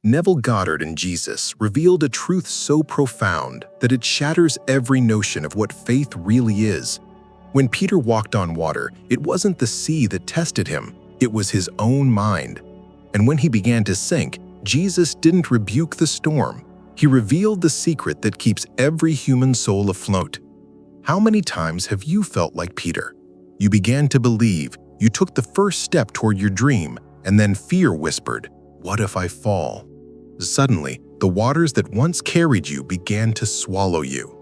Neville Goddard and Jesus revealed a truth so profound that it shatters every notion of what faith really is. When Peter walked on water, it wasn't the sea that tested him, it was his own mind. And when he began to sink, Jesus didn't rebuke the storm. He revealed the secret that keeps every human soul afloat. How many times have you felt like Peter? You began to believe, you took the first step toward your dream, and then fear whispered, "What if I fall?" Suddenly, the waters that once carried you began to swallow you.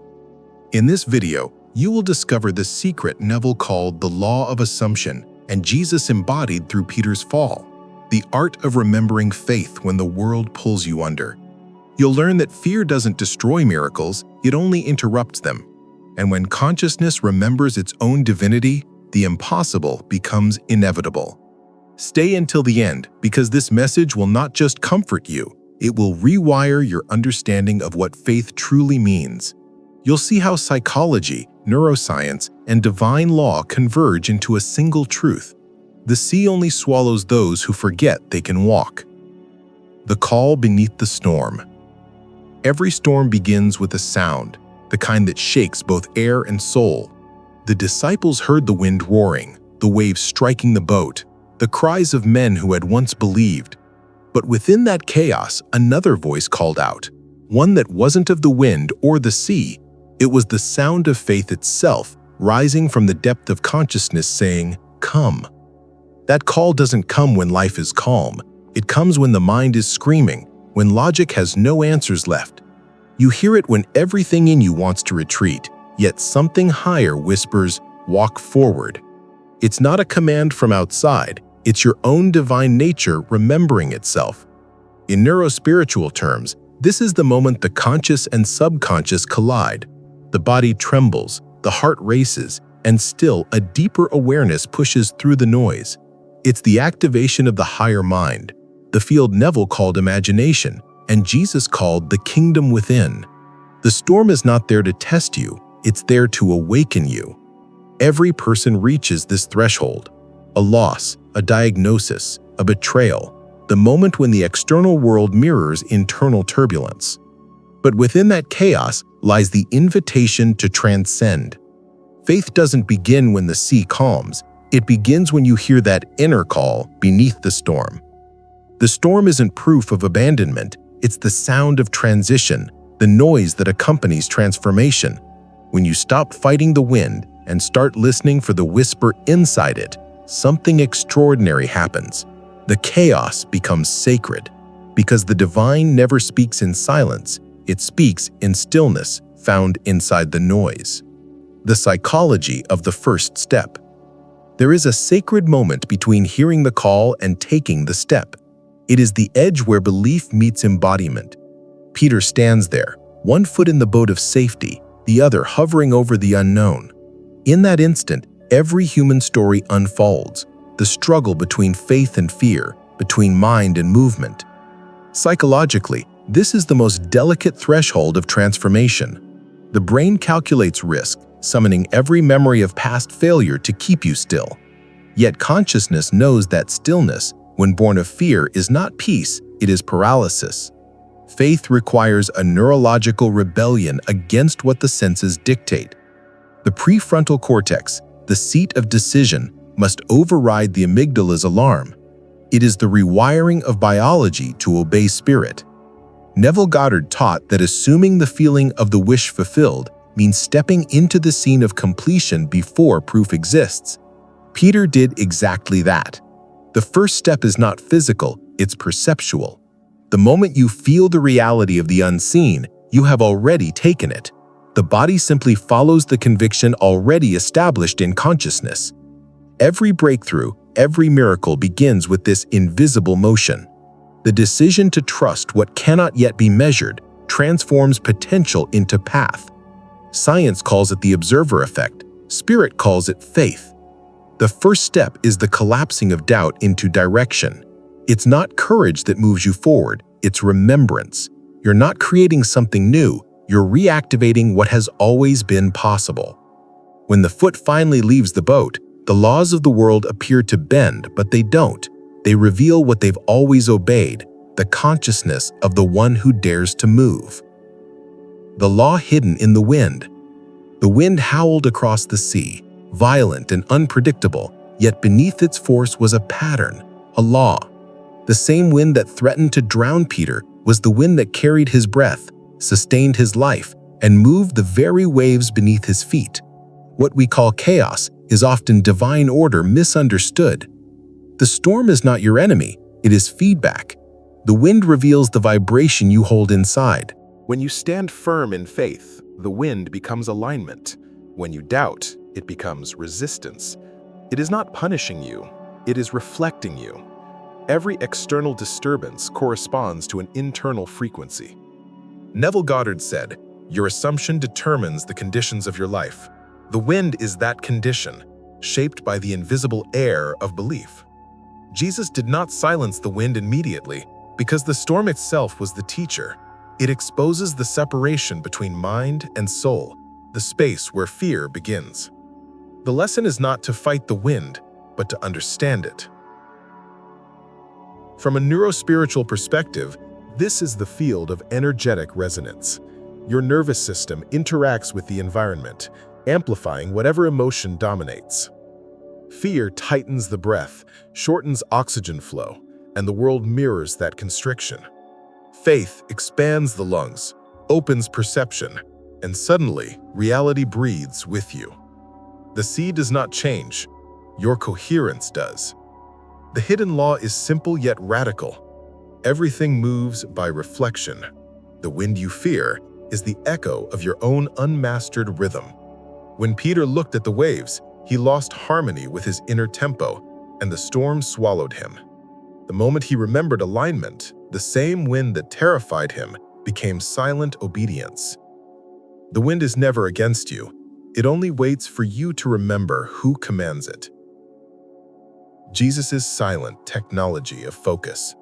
In this video, you will discover the secret Neville called the law of assumption and Jesus embodied through Peter's fall, the art of remembering faith when the world pulls you under. You'll learn that fear doesn't destroy miracles, it only interrupts them. And when consciousness remembers its own divinity, the impossible becomes inevitable. Stay until the end, because this message will not just comfort you, it will rewire your understanding of what faith truly means. You'll see how psychology, neuroscience, and divine law converge into a single truth. The sea only swallows those who forget they can walk. The call beneath the storm. Every storm begins with a sound, the kind that shakes both air and soul. The disciples heard the wind roaring, the waves striking the boat, the cries of men who had once believed. But within that chaos, another voice called out, one that wasn't of the wind or the sea. It was the sound of faith itself, rising from the depth of consciousness saying, "Come." That call doesn't come when life is calm. It comes when the mind is screaming, when logic has no answers left. You hear it when everything in you wants to retreat, yet something higher whispers, "Walk forward." It's not a command from outside. It's your own divine nature remembering itself. In neurospiritual terms, this is the moment the conscious and subconscious collide. The body trembles, the heart races, and still a deeper awareness pushes through the noise. It's the activation of the higher mind, the field Neville called imagination, and Jesus called the kingdom within. The storm is not there to test you, it's there to awaken you. Every person reaches this threshold. A loss, a diagnosis, a betrayal, the moment when the external world mirrors internal turbulence. But within that chaos lies the invitation to transcend. Faith doesn't begin when the sea calms, it begins when you hear that inner call beneath the storm. The storm isn't proof of abandonment, it's the sound of transition, the noise that accompanies transformation. When you stop fighting the wind and start listening for the whisper inside it, something extraordinary happens. The chaos becomes sacred, because the divine never speaks in silence, it speaks in stillness found inside the noise. The psychology of the first step. There is a sacred moment between hearing the call and taking the step. It is the edge where belief meets embodiment. Peter stands there, one foot in the boat of safety, the other hovering over the unknown. In that instant, every human story unfolds, the struggle between faith and fear, between mind and movement. Psychologically, this is the most delicate threshold of transformation. The brain calculates risk, summoning every memory of past failure to keep you still. Yet consciousness knows that stillness, when born of fear, is not peace, it is paralysis. Faith requires a neurological rebellion against what the senses dictate. The prefrontal cortex, the seat of decision, must override the amygdala's alarm. It is the rewiring of biology to obey spirit. Neville Goddard taught that assuming the feeling of the wish fulfilled means stepping into the scene of completion before proof exists. Peter did exactly that. The first step is not physical, it's perceptual. The moment you feel the reality of the unseen, you have already taken it. The body simply follows the conviction already established in consciousness. Every breakthrough, every miracle begins with this invisible motion. The decision to trust what cannot yet be measured transforms potential into path. Science calls it the observer effect, spirit calls it faith. The first step is the collapsing of doubt into direction. It's not courage that moves you forward, it's remembrance. You're not creating something new, you're reactivating what has always been possible. When the foot finally leaves the boat, the laws of the world appear to bend, but they don't. They reveal what they've always obeyed, the consciousness of the one who dares to move. The law hidden in the wind. The wind howled across the sea, violent and unpredictable, yet beneath its force was a pattern, a law. The same wind that threatened to drown Peter was the wind that carried his breath, sustained his life, and moved the very waves beneath his feet. What we call chaos is often divine order misunderstood. The storm is not your enemy, it is feedback. The wind reveals the vibration you hold inside. When you stand firm in faith, the wind becomes alignment. When you doubt, it becomes resistance. It is not punishing you, it is reflecting you. Every external disturbance corresponds to an internal frequency. Neville Goddard said, "Your assumption determines the conditions of your life." The wind is that condition, shaped by the invisible air of belief. Jesus did not silence the wind immediately because the storm itself was the teacher. It exposes the separation between mind and soul, the space where fear begins. The lesson is not to fight the wind, but to understand it. From a neurospiritual perspective, this is the field of energetic resonance. Your nervous system interacts with the environment, amplifying whatever emotion dominates. Fear tightens the breath, shortens oxygen flow, and the world mirrors that constriction. Faith expands the lungs, opens perception, and suddenly reality breathes with you. The sea does not change, your coherence does. The hidden law is simple yet radical. Everything moves by reflection. The wind you fear is the echo of your own unmastered rhythm. When Peter looked at the waves, he lost harmony with his inner tempo, and the storm swallowed him. The moment he remembered alignment, the same wind that terrified him became silent obedience. The wind is never against you. It only waits for you to remember who commands it. Jesus' silent technology of focus.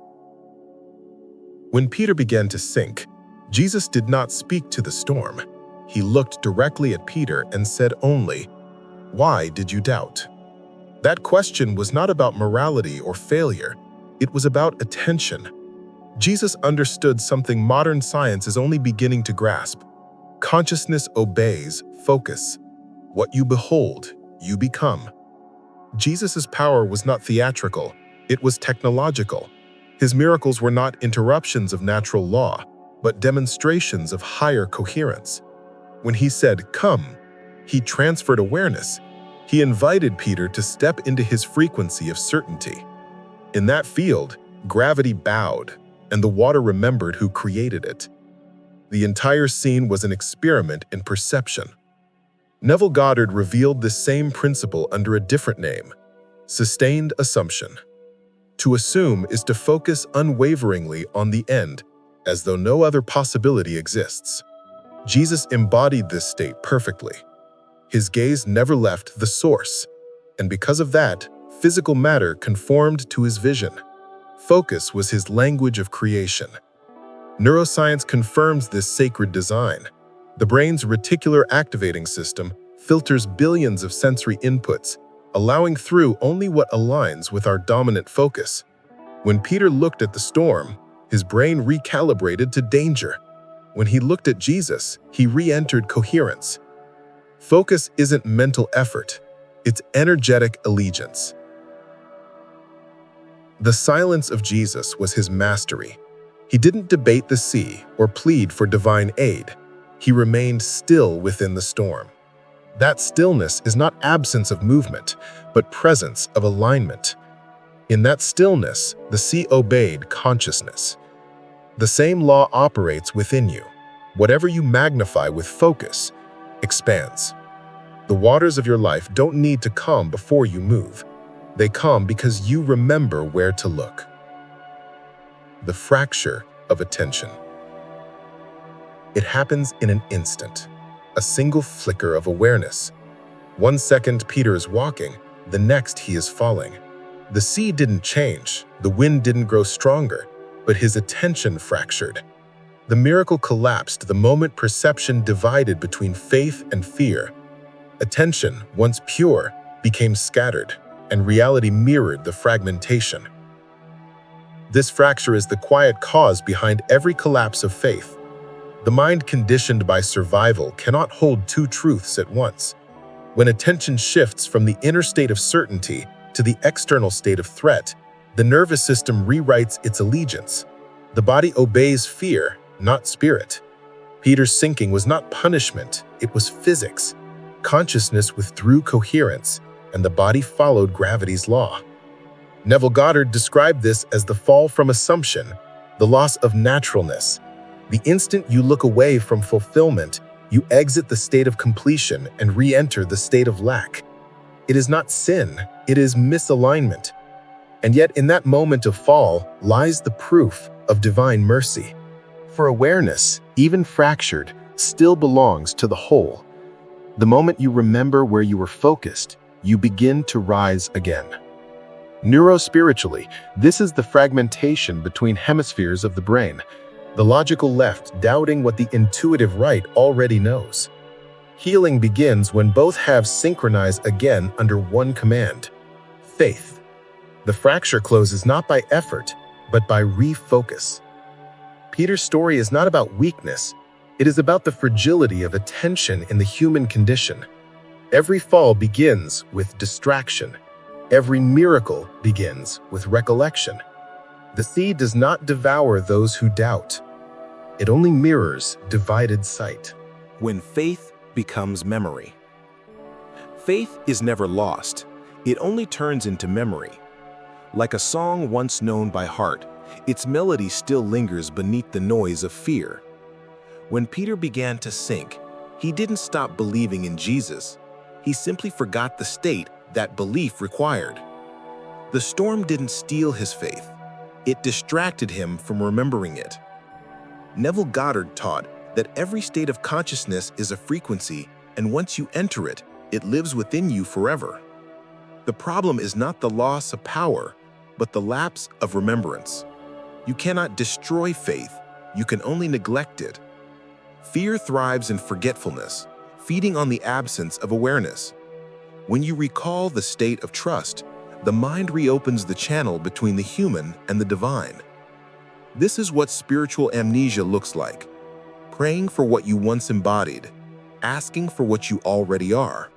When Peter began to sink, Jesus did not speak to the storm. He looked directly at Peter and said only, "Why did you doubt?" That question was not about morality or failure. It was about attention. Jesus understood something modern science is only beginning to grasp. Consciousness obeys focus. What you behold, you become. Jesus' power was not theatrical, it was technological. His miracles were not interruptions of natural law, but demonstrations of higher coherence. When he said, "Come," he transferred awareness. He invited Peter to step into his frequency of certainty. In that field, gravity bowed, and the water remembered who created it. The entire scene was an experiment in perception. Neville Goddard revealed this same principle under a different name: sustained assumption. To assume is to focus unwaveringly on the end, as though no other possibility exists. Jesus embodied this state perfectly. His gaze never left the source, and because of that, physical matter conformed to his vision. Focus was his language of creation. Neuroscience confirms this sacred design. The brain's reticular activating system filters billions of sensory inputs, allowing through only what aligns with our dominant focus. When Peter looked at the storm, his brain recalibrated to danger. When he looked at Jesus, he re-entered coherence. Focus isn't mental effort, it's energetic allegiance. The silence of Jesus was his mastery. He didn't debate the sea or plead for divine aid. He remained still within the storm. That stillness is not absence of movement, but presence of alignment. In that stillness, the sea obeyed consciousness. The same law operates within you. Whatever you magnify with focus expands. The waters of your life don't need to calm before you move. They calm because you remember where to look. The fracture of attention. It happens in an instant, a single flicker of awareness. 1 second Peter is walking, the next he is falling. The sea didn't change, the wind didn't grow stronger, but his attention fractured. The miracle collapsed the moment perception divided between faith and fear. Attention, once pure, became scattered, and reality mirrored the fragmentation. This fracture is the quiet cause behind every collapse of faith. The mind conditioned by survival cannot hold two truths at once. When attention shifts from the inner state of certainty to the external state of threat, the nervous system rewrites its allegiance. The body obeys fear, not spirit. Peter's sinking was not punishment, it was physics. Consciousness withdrew coherence, and the body followed gravity's law. Neville Goddard described this as the fall from assumption, the loss of naturalness. The instant you look away from fulfillment, you exit the state of completion and re-enter the state of lack. It is not sin, it is misalignment. And yet in that moment of fall lies the proof of divine mercy. For awareness, even fractured, still belongs to the whole. The moment you remember where you were focused, you begin to rise again. Neurospiritually, this is the fragmentation between hemispheres of the brain, the logical left doubting what the intuitive right already knows. Healing begins when both halves synchronize again under one command: faith. The fracture closes not by effort, but by refocus. Peter's story is not about weakness, it is about the fragility of attention in the human condition. Every fall begins with distraction. Every miracle begins with recollection. The sea does not devour those who doubt. It only mirrors divided sight. When faith becomes memory. Faith is never lost. It only turns into memory. Like a song once known by heart, its melody still lingers beneath the noise of fear. When Peter began to sink, he didn't stop believing in Jesus. He simply forgot the state that belief required. The storm didn't steal his faith. It distracted him from remembering it. Neville Goddard taught that every state of consciousness is a frequency, and once you enter it, it lives within you forever. The problem is not the loss of power, but the lapse of remembrance. You cannot destroy faith, you can only neglect it. Fear thrives in forgetfulness, feeding on the absence of awareness. When you recall the state of trust, the mind reopens the channel between the human and the divine. This is what spiritual amnesia looks like: praying for what you once embodied, asking for what you already are.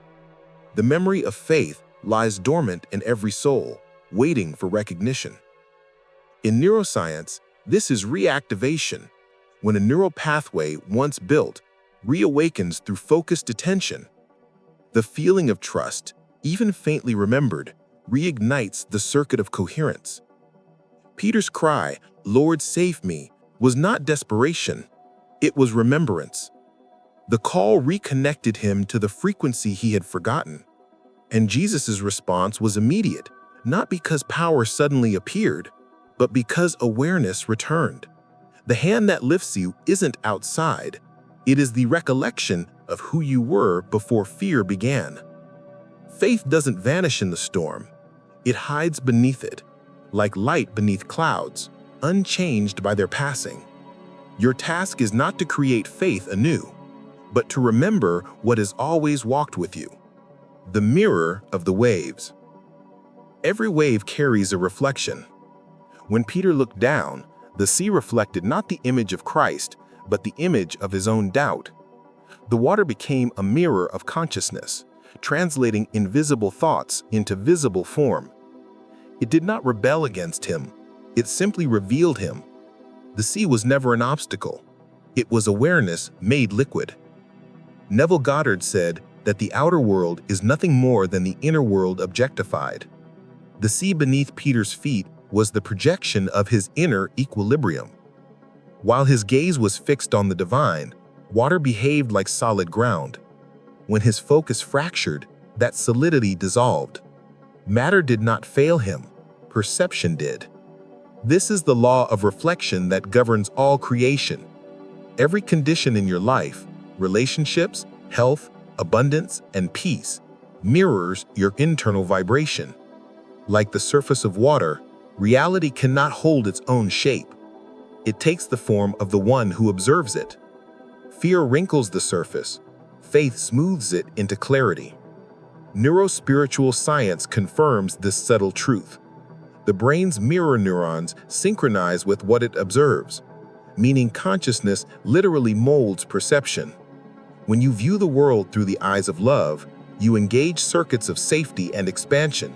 The memory of faith lies dormant in every soul, waiting for recognition. In neuroscience, this is reactivation, when a neural pathway once built reawakens through focused attention. The feeling of trust, even faintly remembered, reignites the circuit of coherence. Peter's cry, "Lord, save me," was not desperation, it was remembrance. The call reconnected him to the frequency he had forgotten. And Jesus' response was immediate, not because power suddenly appeared, but because awareness returned. The hand that lifts you isn't outside, it is the recollection of who you were before fear began. Faith doesn't vanish in the storm, it hides beneath it, like light beneath clouds, unchanged by their passing. Your task is not to create faith anew, but to remember what has always walked with you. The mirror of the waves. Every wave carries a reflection. When Peter looked down, the sea reflected not the image of Christ, but the image of his own doubt. The water became a mirror of consciousness, translating invisible thoughts into visible form. It did not rebel against him, it simply revealed him. The sea was never an obstacle, it was awareness made liquid. Neville Goddard said that the outer world is nothing more than the inner world objectified. The sea beneath Peter's feet was the projection of his inner equilibrium. While his gaze was fixed on the divine, water behaved like solid ground. When his focus fractured, that solidity dissolved. Matter did not fail him, perception did. This is the law of reflection that governs all creation. Every condition in your life, relationships, health, abundance, and peace, mirrors your internal vibration. Like the surface of water, reality cannot hold its own shape. It takes the form of the one who observes it. Fear wrinkles the surface, faith smooths it into clarity. Neurospiritual science confirms this subtle truth. The brain's mirror neurons synchronize with what it observes, meaning consciousness literally molds perception. When you view the world through the eyes of love, you engage circuits of safety and expansion.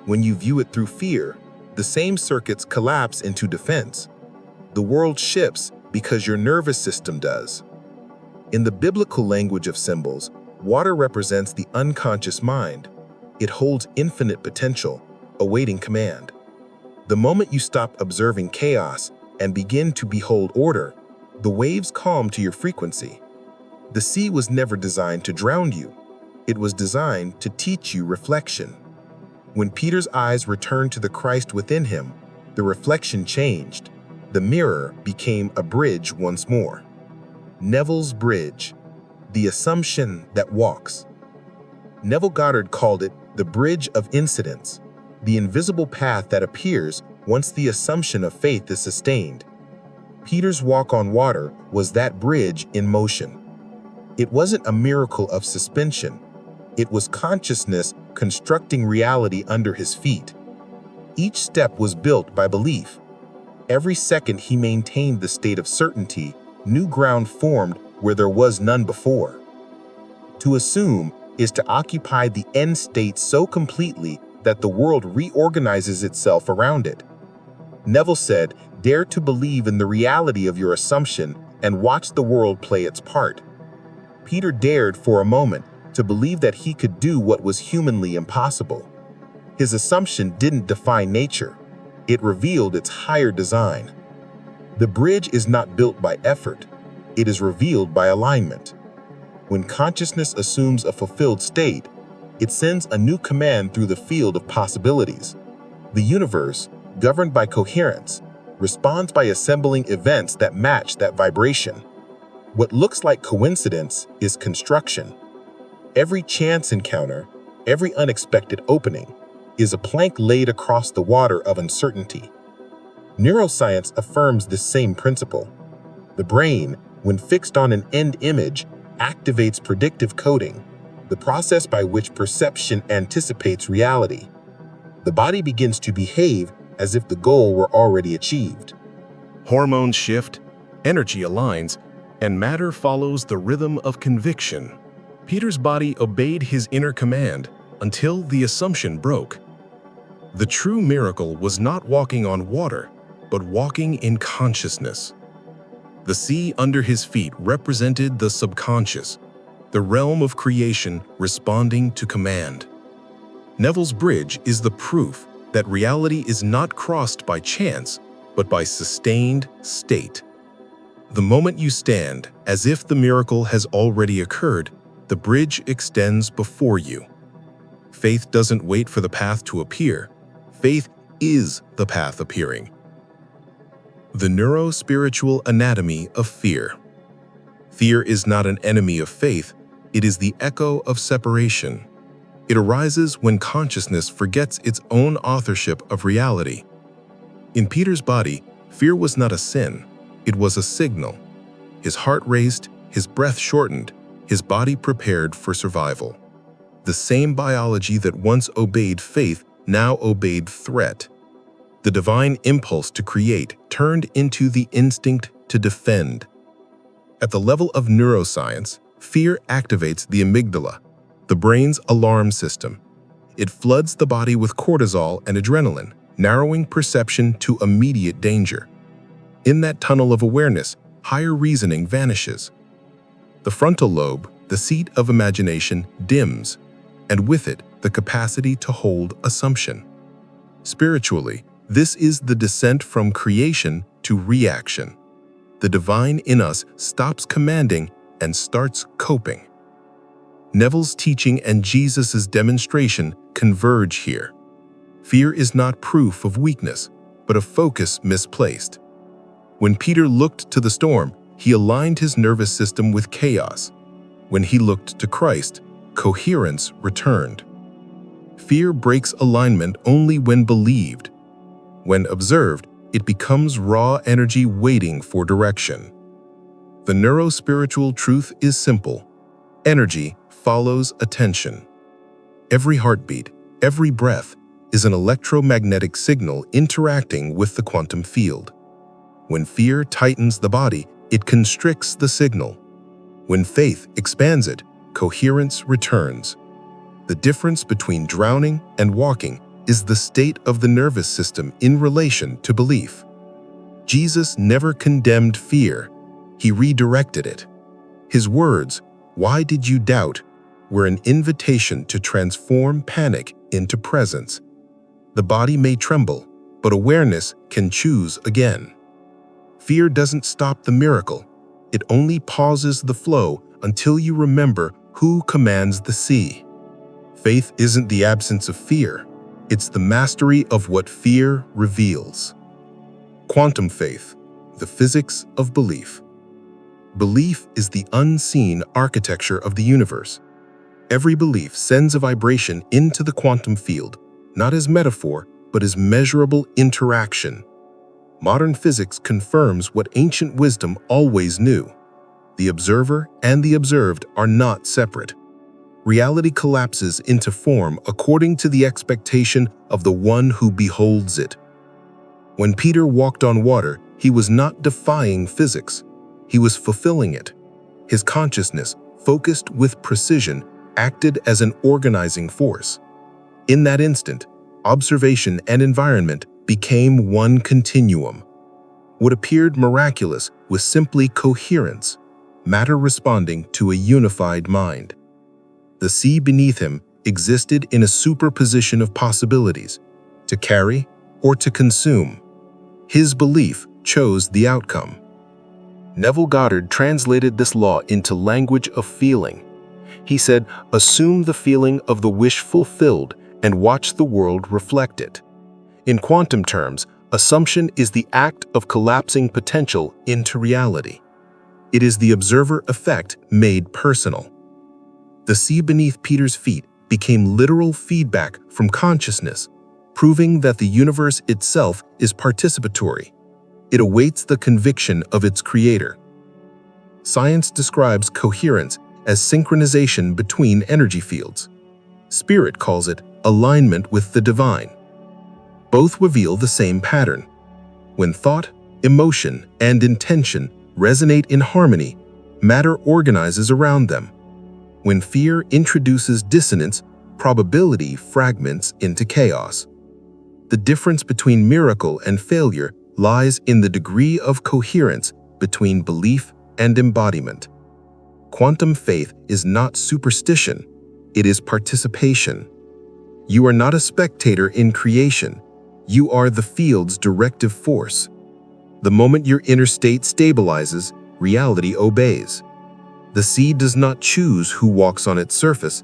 When you view it through fear, the same circuits collapse into defense. The world shifts because your nervous system does. In the biblical language of symbols, water represents the unconscious mind. It holds infinite potential, awaiting command. The moment you stop observing chaos and begin to behold order, the waves calm to your frequency. The sea was never designed to drown you. It was designed to teach you reflection. When Peter's eyes returned to the Christ within him, the reflection changed. The mirror became a bridge once more. Neville's bridge, the assumption that walks. Neville Goddard called it the bridge of incidence, the invisible path that appears once the assumption of faith is sustained. Peter's walk on water was that bridge in motion. It wasn't a miracle of suspension. It was consciousness constructing reality under his feet. Each step was built by belief. Every second he maintained the state of certainty, new ground formed where there was none before. To assume is to occupy the end state so completely that the world reorganizes itself around it. Neville said, "Dare to believe in the reality of your assumption and watch the world play its part." Peter dared for a moment to believe that he could do what was humanly impossible. His assumption didn't define nature. It revealed its higher design. The bridge is not built by effort. It is revealed by alignment. When consciousness assumes a fulfilled state, it sends a new command through the field of possibilities. The universe, governed by coherence, responds by assembling events that match that vibration. What looks like coincidence is construction. Every chance encounter, every unexpected opening, is a plank laid across the water of uncertainty. Neuroscience affirms this same principle. The brain, when fixed on an end image, activates predictive coding, the process by which perception anticipates reality. The body begins to behave as if the goal were already achieved. Hormones shift, energy aligns, and matter follows the rhythm of conviction. Peter's body obeyed his inner command until the assumption broke. The true miracle was not walking on water, but walking in consciousness. The sea under his feet represented the subconscious, the realm of creation responding to command. Neville's bridge is the proof that reality is not crossed by chance, but by sustained state. The moment you stand as if the miracle has already occurred, the bridge extends before you. Faith doesn't wait for the path to appear. Faith is the path appearing. The neurospiritual anatomy of fear. Fear is not an enemy of faith, it is the echo of separation. It arises when consciousness forgets its own authorship of reality. In Peter's body, fear was not a sin, it was a signal. His heart raced, his breath shortened, his body prepared for survival. The same biology that once obeyed faith now obeyed threat. The divine impulse to create turned into the instinct to defend. At the level of neuroscience, fear activates the amygdala, the brain's alarm system. It floods the body with cortisol and adrenaline, narrowing perception to immediate danger. In that tunnel of awareness, higher reasoning vanishes. The frontal lobe, the seat of imagination, dims, and with it, the capacity to hold assumption. Spiritually, this is the descent from creation to reaction. The divine in us stops commanding and starts coping. Neville's teaching and Jesus' demonstration converge here. Fear is not proof of weakness, but of focus misplaced. When Peter looked to the storm, he aligned his nervous system with chaos. When he looked to Christ, coherence returned. Fear breaks alignment only when believed. When observed, it becomes raw energy waiting for direction. The neurospiritual truth is simple. Energy follows attention. Every heartbeat, every breath, is an electromagnetic signal interacting with the quantum field. When fear tightens the body, it constricts the signal. When faith expands it, coherence returns. The difference between drowning and walking is the state of the nervous system in relation to belief. Jesus never condemned fear. He redirected it. His words, "Why did you doubt?" were an invitation to transform panic into presence. The body may tremble, but awareness can choose again. Fear doesn't stop the miracle. It only pauses the flow until you remember who commands the sea. Faith isn't the absence of fear. It's the mastery of what fear reveals. Quantum faith, the physics of belief. Belief is the unseen architecture of the universe. Every belief sends a vibration into the quantum field, not as metaphor, but as measurable interaction. Modern physics confirms what ancient wisdom always knew. The observer and the observed are not separate. Reality collapses into form according to the expectation of the one who beholds it. When Peter walked on water, he was not defying physics. He was fulfilling it. His consciousness, focused with precision, acted as an organizing force. In that instant, observation and environment became one continuum. What appeared miraculous was simply coherence, matter responding to a unified mind. The sea beneath him existed in a superposition of possibilities, to carry or to consume. His belief chose the outcome. Neville Goddard translated this law into language of feeling. He said, "Assume the feeling of the wish fulfilled and watch the world reflect it." In quantum terms, assumption is the act of collapsing potential into reality. It is the observer effect made personal. The sea beneath Peter's feet became literal feedback from consciousness, proving that the universe itself is participatory. It awaits the conviction of its creator. Science describes coherence as synchronization between energy fields. Spirit calls it alignment with the divine. Both reveal the same pattern. When thought, emotion, and intention resonate in harmony, matter organizes around them. When fear introduces dissonance, probability fragments into chaos. The difference between miracle and failure lies in the degree of coherence between belief and embodiment. Quantum faith is not superstition, it is participation. You are not a spectator in creation, you are the field's directive force. The moment your inner state stabilizes, reality obeys. The sea does not choose who walks on its surface,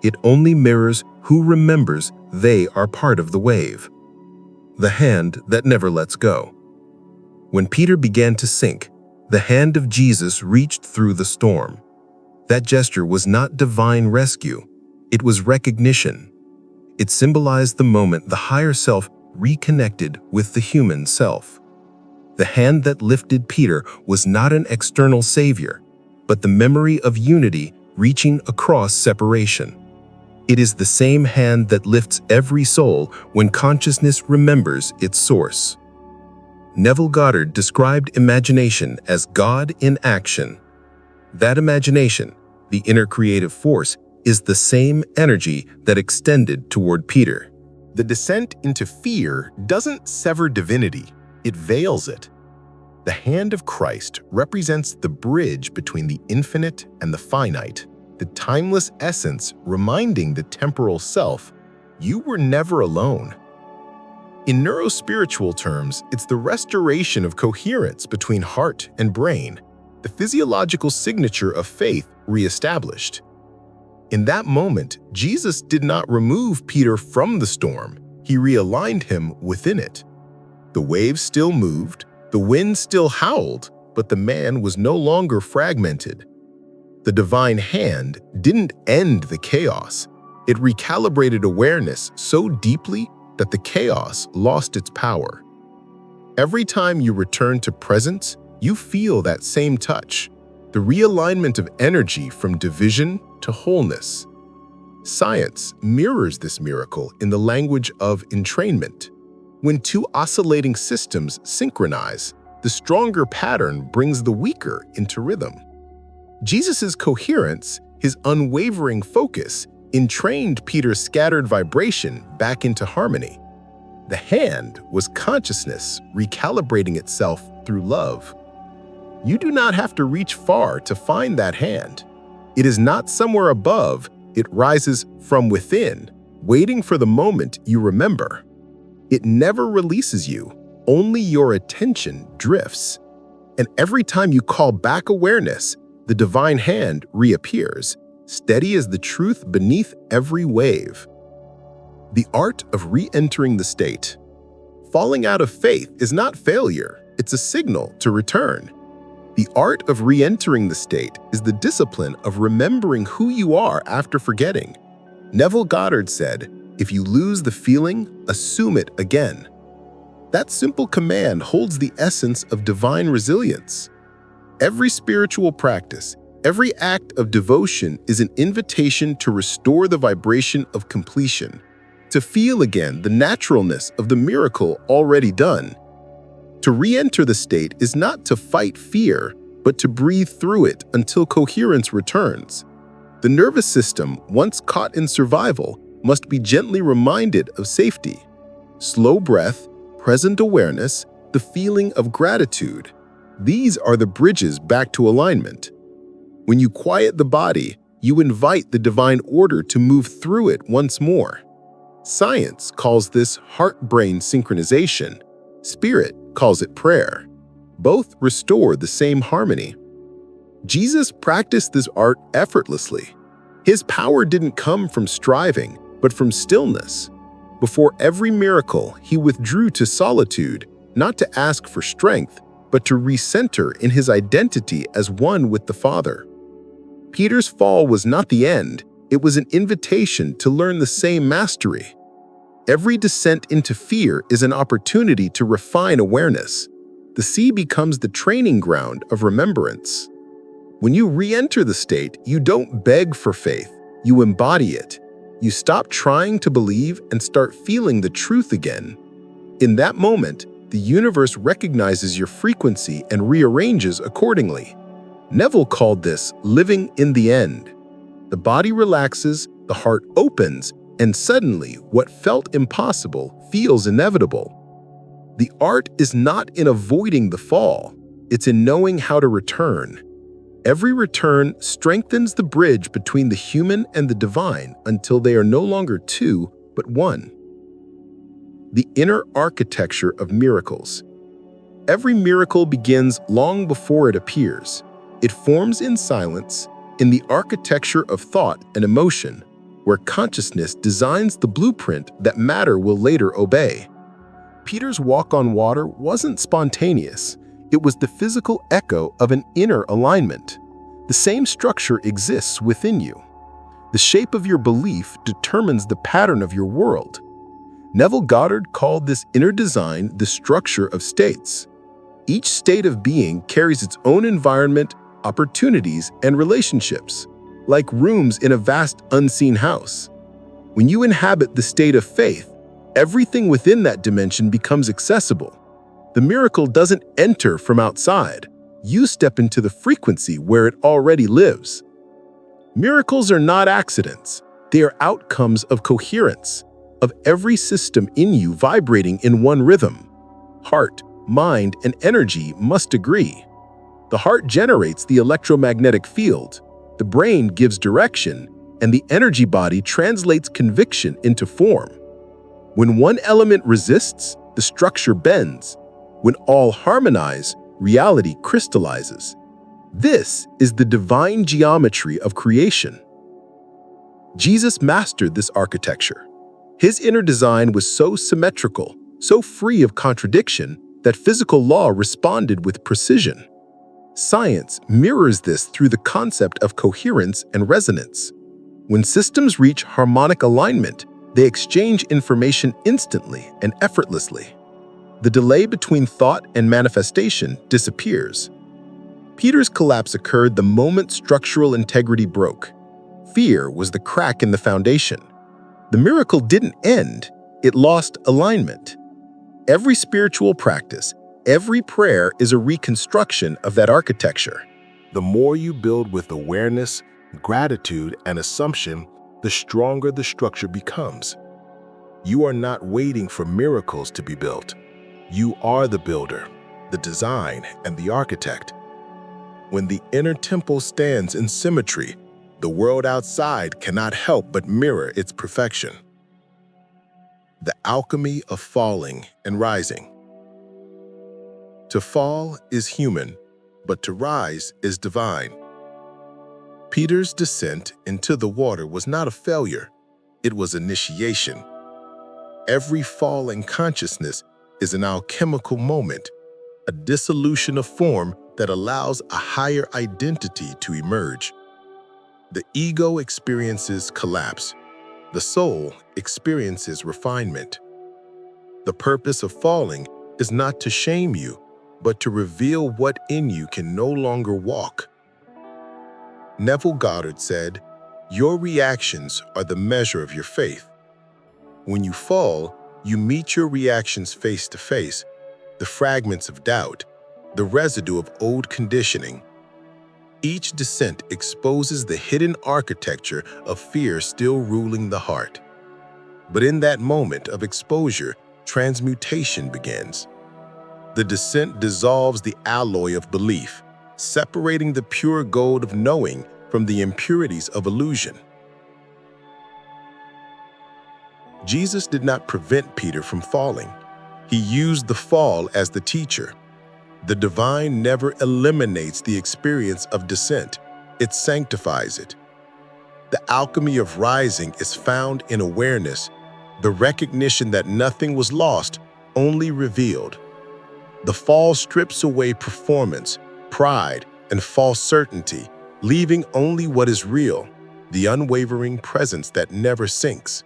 it only mirrors who remembers they are part of the wave. The hand that never lets go. When Peter began to sink, the hand of Jesus reached through the storm. That gesture was not divine rescue, it was recognition. It symbolized the moment the higher self reconnected with the human self. The hand that lifted Peter was not an external savior, but the memory of unity reaching across separation. It is the same hand that lifts every soul when consciousness remembers its source. Neville Goddard described imagination as God in action. That imagination, the inner creative force, is the same energy that extended toward Peter. The descent into fear doesn't sever divinity, it veils it. The hand of Christ represents the bridge between the infinite and the finite, the timeless essence reminding the temporal self, you were never alone. In neurospiritual terms, it's the restoration of coherence between heart and brain, the physiological signature of faith reestablished. In that moment, Jesus did not remove Peter from the storm, he realigned him within it. The waves still moved, the wind still howled, but the man was no longer fragmented. The divine hand didn't end the chaos. It recalibrated awareness so deeply that the chaos lost its power. Every time you return to presence, you feel that same touch, the realignment of energy from division to wholeness. Science mirrors this miracle in the language of entrainment. When two oscillating systems synchronize, the stronger pattern brings the weaker into rhythm. Jesus' coherence, his unwavering focus, entrained Peter's scattered vibration back into harmony. The hand was consciousness recalibrating itself through love. You do not have to reach far to find that hand. It is not somewhere above, it rises from within, waiting for the moment you remember. It never releases you, only your attention drifts. And every time you call back awareness, the divine hand reappears, steady as the truth beneath every wave. The art of re-entering the state. Falling out of faith is not failure, it's a signal to return. The art of re-entering the state is the discipline of remembering who you are after forgetting. Neville Goddard said, "If you lose the feeling, assume it again." That simple command holds the essence of divine resilience. Every spiritual practice, every act of devotion is an invitation to restore the vibration of completion, to feel again the naturalness of the miracle already done. To re-enter the state is not to fight fear, but to breathe through it until coherence returns. The nervous system, once caught in survival, must be gently reminded of safety. Slow breath, present awareness, the feeling of gratitude. These are the bridges back to alignment. When you quiet the body, you invite the divine order to move through it once more. Science calls this heart-brain synchronization. Spirit calls it prayer. Both restore the same harmony. Jesus practiced this art effortlessly. His power didn't come from striving, but from stillness. Before every miracle, he withdrew to solitude, not to ask for strength, but to recenter in his identity as one with the Father. Peter's fall was not the end, it was an invitation to learn the same mastery. Every descent into fear is an opportunity to refine awareness. The sea becomes the training ground of remembrance. When you re-enter the state, you don't beg for faith, you embody it. You stop trying to believe and start feeling the truth again. In that moment, the universe recognizes your frequency and rearranges accordingly. Neville called this living in the end. The body relaxes, the heart opens, and suddenly what felt impossible feels inevitable. The art is not in avoiding the fall, it's in knowing how to return. Every return strengthens the bridge between the human and the divine until they are no longer two, but one. The inner architecture of miracles. Every miracle begins long before it appears. It forms in silence, in the architecture of thought and emotion, where consciousness designs the blueprint that matter will later obey. Peter's walk on water wasn't spontaneous. It was the physical echo of an inner alignment. The same structure exists within you. The shape of your belief determines the pattern of your world. Neville Goddard called this inner design the structure of states. Each state of being carries its own environment, opportunities, and relationships, like rooms in a vast unseen house. When you inhabit the state of faith, everything within that dimension becomes accessible. The miracle doesn't enter from outside. You step into the frequency where it already lives. Miracles are not accidents. They are outcomes of coherence, of every system in you vibrating in one rhythm. Heart, mind, and energy must agree. The heart generates the electromagnetic field, the brain gives direction, and the energy body translates conviction into form. When one element resists, the structure bends. When all harmonize, reality crystallizes. This is the divine geometry of creation. Jesus mastered this architecture. His inner design was so symmetrical, so free of contradiction, that physical law responded with precision. Science mirrors this through the concept of coherence and resonance. When systems reach harmonic alignment, they exchange information instantly and effortlessly. The delay between thought and manifestation disappears. Peter's collapse occurred the moment structural integrity broke. Fear was the crack in the foundation. The miracle didn't end, it lost alignment. Every spiritual practice, every prayer is a reconstruction of that architecture. The more you build with awareness, gratitude, and assumption, the stronger the structure becomes. You are not waiting for miracles to be built. You are the builder, the design, and the architect. When the inner temple stands in symmetry, the world outside cannot help but mirror its perfection. The alchemy of falling and rising. To fall is human, but to rise is divine. Peter's descent into the water was not a failure, it was initiation. Every fall in consciousness is an alchemical moment, a dissolution of form that allows a higher identity to emerge. The ego experiences collapse. The soul experiences refinement. The purpose of falling is not to shame you, but to reveal what in you can no longer walk. Neville Goddard said, "Your reactions are the measure of your faith." When you fall, you meet your reactions face to face, the fragments of doubt, the residue of old conditioning. Each descent exposes the hidden architecture of fear still ruling the heart. But in that moment of exposure, transmutation begins. The descent dissolves the alloy of belief, separating the pure gold of knowing from the impurities of illusion. Jesus did not prevent Peter from falling. He used the fall as the teacher. The divine never eliminates the experience of descent. It sanctifies it. The alchemy of rising is found in awareness, the recognition that nothing was lost, only revealed. The fall strips away performance, pride, and false certainty, leaving only what is real, the unwavering presence that never sinks.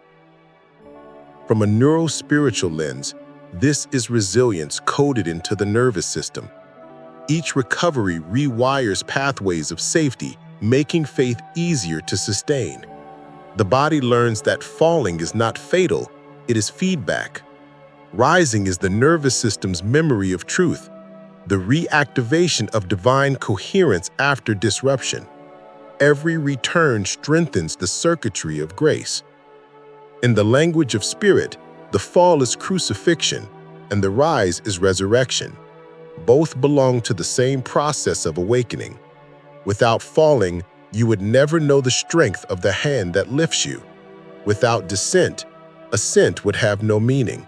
From a neurospiritual lens, this is resilience coded into the nervous system. Each recovery rewires pathways of safety, making faith easier to sustain. The body learns that falling is not fatal, it is feedback. Rising is the nervous system's memory of truth, the reactivation of divine coherence after disruption. Every return strengthens the circuitry of grace. In the language of spirit, the fall is crucifixion, and the rise is resurrection. Both belong to the same process of awakening. Without falling, you would never know the strength of the hand that lifts you. Without descent, ascent would have no meaning.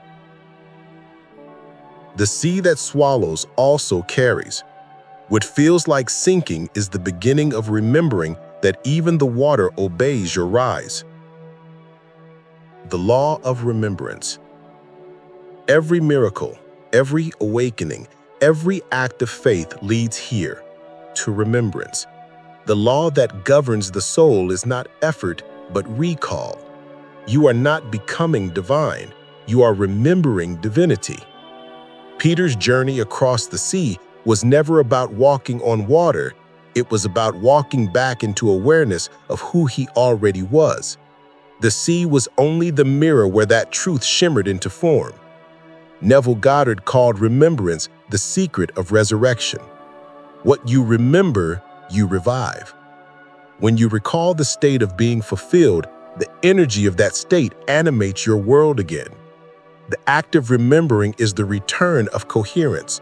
The sea that swallows also carries. What feels like sinking is the beginning of remembering that even the water obeys your rise. The law of remembrance. Every miracle, every awakening, every act of faith leads here, to remembrance. The law that governs the soul is not effort, but recall. You are not becoming divine, you are remembering divinity. Peter's journey across the sea was never about walking on water, it was about walking back into awareness of who he already was. The sea was only the mirror where that truth shimmered into form. Neville Goddard called remembrance the secret of resurrection. What you remember, you revive. When you recall the state of being fulfilled, the energy of that state animates your world again. The act of remembering is the return of coherence.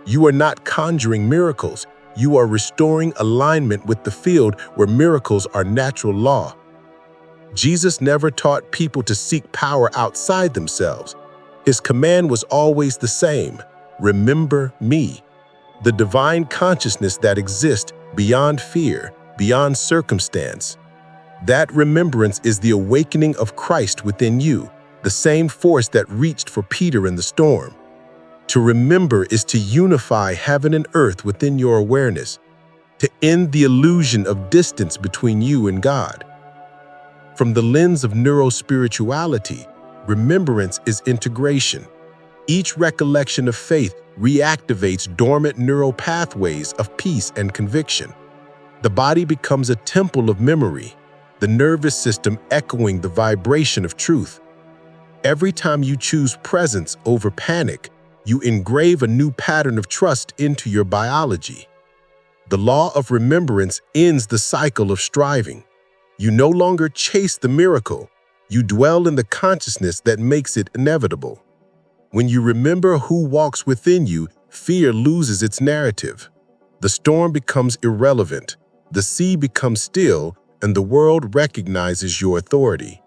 You are not conjuring miracles, you are restoring alignment with the field where miracles are natural law. Jesus never taught people to seek power outside themselves. His command was always the same: remember me, the divine consciousness that exists beyond fear, beyond circumstance. That remembrance is the awakening of Christ within you, the same force that reached for Peter in the storm. To remember is to unify heaven and earth within your awareness, to end the illusion of distance between you and God. From the lens of neurospirituality, remembrance is integration. Each recollection of faith reactivates dormant neural pathways of peace and conviction. The body becomes a temple of memory. the nervous system echoing the vibration of truth. Every time you choose presence over panic, you engrave a new pattern of trust into your biology. The law of remembrance ends the cycle of striving. You no longer chase the miracle. You dwell in the consciousness that makes it inevitable. When you remember who walks within you, fear loses its narrative. The storm becomes irrelevant, the sea becomes still, and the world recognizes your authority.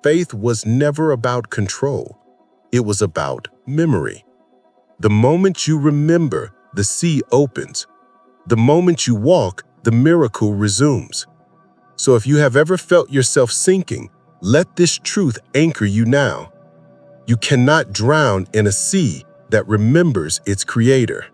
Faith was never about control. It was about memory. The moment you remember, the sea opens. The moment you walk, the miracle resumes. So if you have ever felt yourself sinking, let this truth anchor you now. You cannot drown in a sea that remembers its creator.